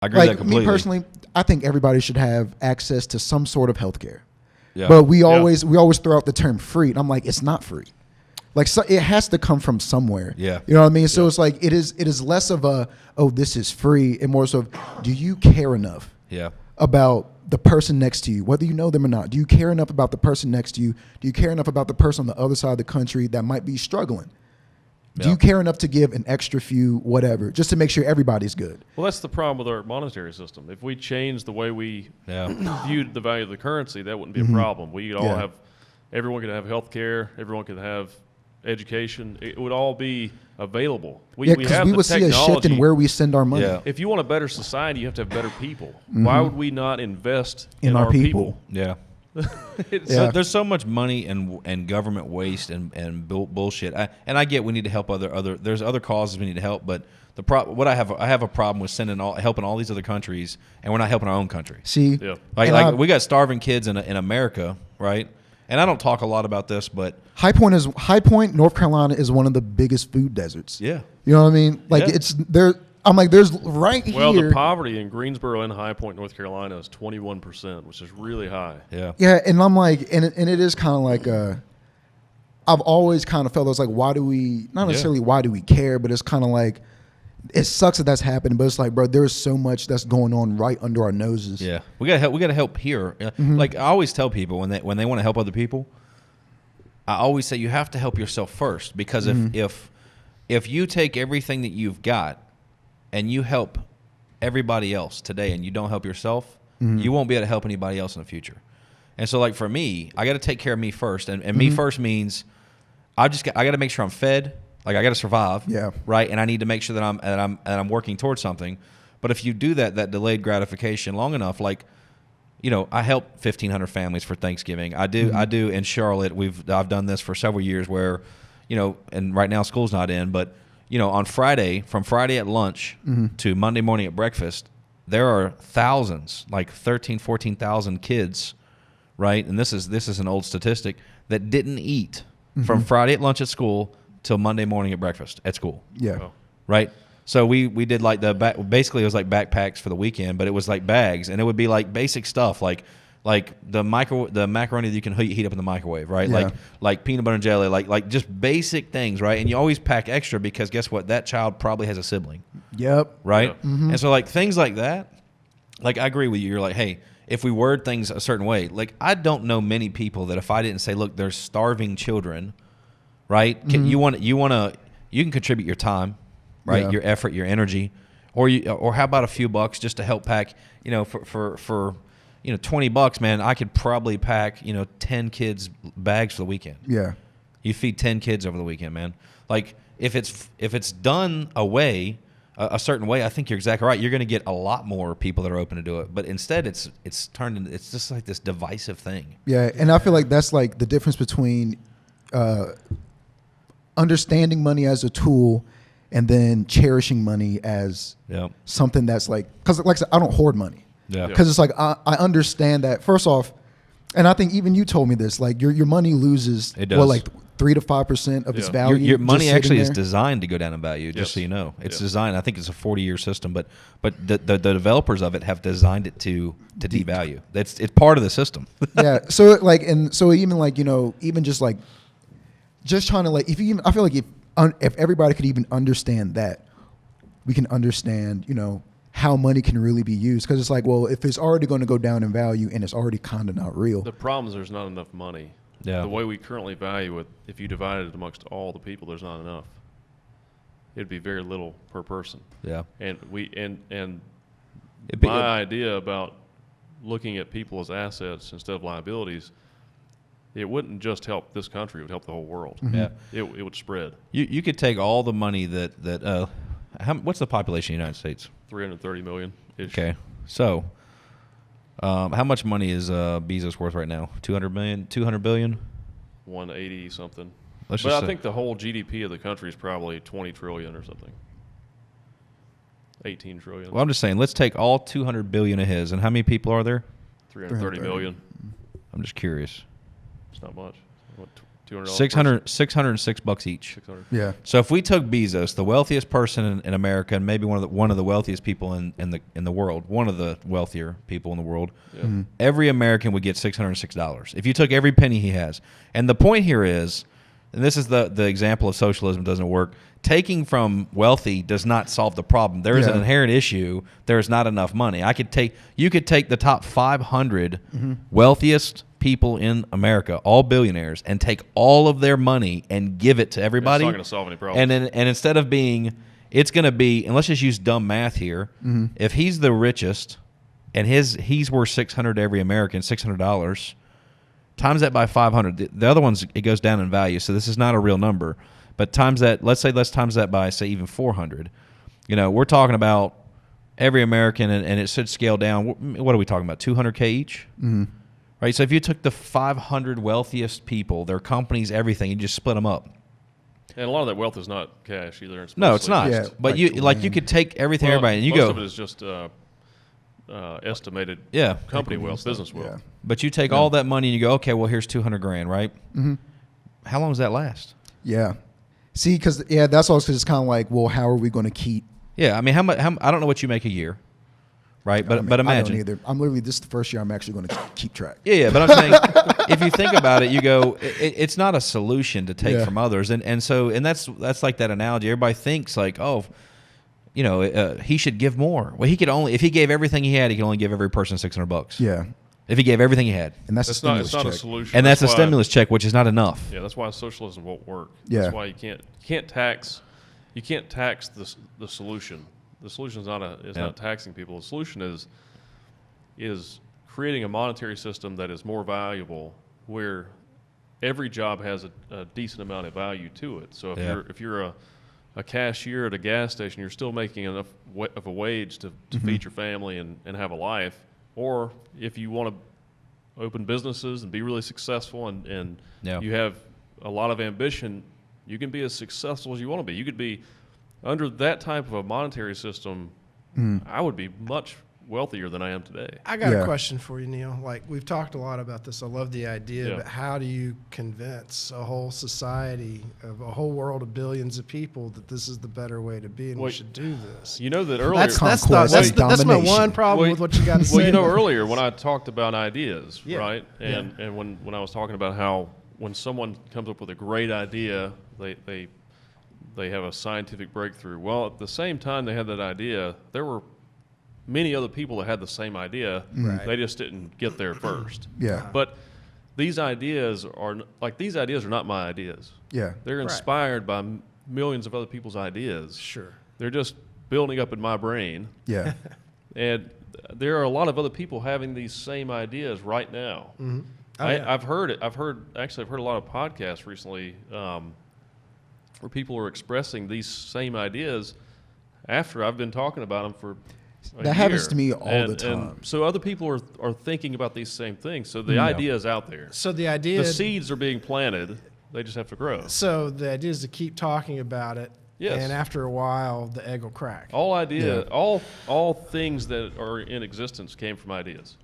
I agree with that completely. Me personally, I think everybody should have access to some sort of healthcare. Yeah. But we always throw out the term free, and I'm like, it's not free. Like, so it has to come from somewhere. Yeah. You know what I mean? So it's like it is less of a, oh, this is free, and more so of, do you care enough about the person next to you, whether you know them or not? Do you care enough about the person next to you? Do you care enough about the person on the other side of the country that might be struggling? Do you care enough to give an extra few, whatever, just to make sure everybody's good? Well, that's the problem with our monetary system. If we change the way we viewed the value of the currency, that wouldn't be a problem. We could all have, everyone could have health care, everyone could have education. It would all be available. Because we would see a shift in where we send our money. If you want a better society, you have to have better people. Why would we not invest in our people? Yeah. There's so much money and government waste and bullshit. I get we need to help there's other causes we need to help, but I have a problem with helping all these other countries, and we're not helping our own country. See, like we got starving kids in America, right? And I don't talk a lot about this, but High Point, North Carolina is one of the biggest food deserts. Yeah, you know what I mean? Like it's there. I'm like, there's here. Well, the poverty in Greensboro and High Point, North Carolina, is 21%, which is really high. Yeah, and I'm like, and it is kind of like I've always kind of felt it's like, why do we not necessarily why do we care, but it's kind of like it sucks that that's happening, but it's like, bro, there's so much that's going on right under our noses. Yeah, we gotta help here. Like I always tell people when they want to help other people, I always say you have to help yourself first, because if you take everything that you've got and you help everybody else today and you don't help yourself, you won't be able to help anybody else in the future. And so, like for me, I got to take care of me first, and me first means I got to make sure I'm fed. Like I got to survive, right? And I need to make sure that I'm working towards something. But if you do that delayed gratification long enough, like, you know, I help 1,500 families for Thanksgiving. I do in Charlotte. I've done this for several years where, you know, and right now school's not in, but you know, on Friday, from Friday at lunch to Monday morning at breakfast, there are thousands, like 13, 14,000 kids, right? And this is an old statistic, that didn't eat from Friday at lunch at school till Monday morning at breakfast at school. Yeah. Oh. Right? So we did like basically it was like backpacks for the weekend, but it was like bags, and it would be like basic stuff like the macaroni that you can heat up in the microwave, right? Yeah. Like peanut butter and jelly, like just basic things, right? And you always pack extra because guess what? That child probably has a sibling. Yep. Right? Yeah. And so like things like that, like I agree with you. You're like, hey, if we word things a certain way, like I don't know many people that if I didn't say, look, there's starving children, right? You can contribute your time, right? Your effort, your energy, or how about a few bucks just to help pack, you know, for you know, $20, man, I could probably pack, you know, 10 kids bags for the weekend. Yeah. You feed 10 kids over the weekend, man. Like if it's done a certain way, I think you're exactly right. You're going to get a lot more people that are open to do it. But instead it's turned into, it's just like this divisive thing. Yeah, and I feel like that's like the difference between understanding money as a tool and then cherishing money as something that's like, because like I said, I don't hoard money. Yeah. Because it's like I understand that first off, and I think even you told me this, like your money loses like 3 to 5% of its value. Your money actually is designed to go down in value, just so you know. It's designed. I think it's a 40-year system, but the developers of it have designed it to devalue. It's part of the system. Yeah. So like, and so even like, you know, even just like just trying to like, I feel like if everybody could even understand that, we can understand, you know, how money can really be used. Because it's like, well, if it's already going to go down in value and it's already kind of not real. The problem is there's not enough money. Yeah. The way we currently value it, if you divide it amongst all the people, there's not enough. It'd be very little per person. Yeah. And my idea about looking at people as assets instead of liabilities, it wouldn't just help this country; it would help the whole world. Mm-hmm. Yeah. It would spread. You could take all the money that what's the population of the United States? 330 million. Okay, so how much money is Bezos worth right now? 200 million, 200 billion, 180 something. But I think the whole GDP of the country is probably 20 trillion or something. 18 trillion. Well, I'm just saying, let's take all 200 billion of his, and how many people are there? 330 million. I'm just curious. It's not much. What, $200. $606 each. 600. Yeah. So if we took Bezos, the wealthiest person in America, and maybe one of the wealthiest people in the world, one of the wealthier people in the world, every American would get $606 if you took every penny he has. And the point here is, and this is the example of socialism doesn't work. Taking from wealthy does not solve the problem. There is an inherent issue. There is not enough money. You could take the top 500 wealthiest people in America, all billionaires, and take all of their money and give it to everybody. It's not going to solve any problems. And instead of being, it's going to be, and let's just use dumb math here. If he's the richest and he's worth $600 to every American, $600, times that by 500. The other ones, it goes down in value, so this is not a real number. But times that, let's times that by, say, even 400. We're talking about every American, and it should scale down. What are we talking about, $200K each? Right, so if you took the 500 wealthiest people, their companies, everything, you just split them up. And a lot of that wealth is not cash either. No, it's not. Yeah, but you could take everything, everybody, and you most go. Most of it is just estimated company wealth, business wealth. Yeah. But you take all that money and you go, okay, well, here's $200,000, right? How long does that last? Yeah. See, because that's also because it's kind of like, well, how are we going to keep? Yeah, I mean, how much? I don't know what you make a year, right? But imagine. I don't either. I'm literally, this is the first year I'm actually going to keep track. Yeah, but I'm saying, if you think about it, you go, it's not a solution to take from others, and that's like that analogy. Everybody thinks like, oh, he should give more. Well, he could only, if he gave everything he had, he could only give every person $600. Yeah. If he gave everything he had. And that's a stimulus check. It's not a solution. And that's a stimulus check, which is not enough. Yeah, that's why socialism won't work. Yeah. That's why you can't tax the solution. The solution is not taxing people. The solution is creating a monetary system that is more valuable, where every job has a decent amount of value to it. So if you're a cashier at a gas station, you're still making enough of a wage to feed your family and have a life. Or if you want to open businesses and be really successful and you have a lot of ambition, you can be as successful as you want to be. You could be under that type of a monetary system. I would be much wealthier than I am today. I got a question for you, Neil. Like, we've talked a lot about this. I love the idea, but how do you convince a whole society of a whole world of billions of people that this is the better way to be and we should do this? You know that earlier. That's my one problem with what you got to say. Well, earlier when I talked about ideas, right? And when I was talking about how when someone comes up with a great idea, they have a scientific breakthrough. Well, at the same time they had that idea, there were many other people that had the same idea. Right. They just didn't get there first. Yeah. But these ideas are not my ideas. Yeah. They're inspired by millions of other people's ideas. Sure. They're just building up in my brain. Yeah. And there are a lot of other people having these same ideas right now. Mm-hmm. I've heard it. I've heard a lot of podcasts recently where people are expressing these same ideas after I've been talking about them for a year. Happens to me all the time. And so other people are thinking about these same things. So the idea is out there. So the seeds are being planted. They just have to grow. So the idea is to keep talking about it. Yes. And after a while, the egg will crack. All things that are in existence came from ideas.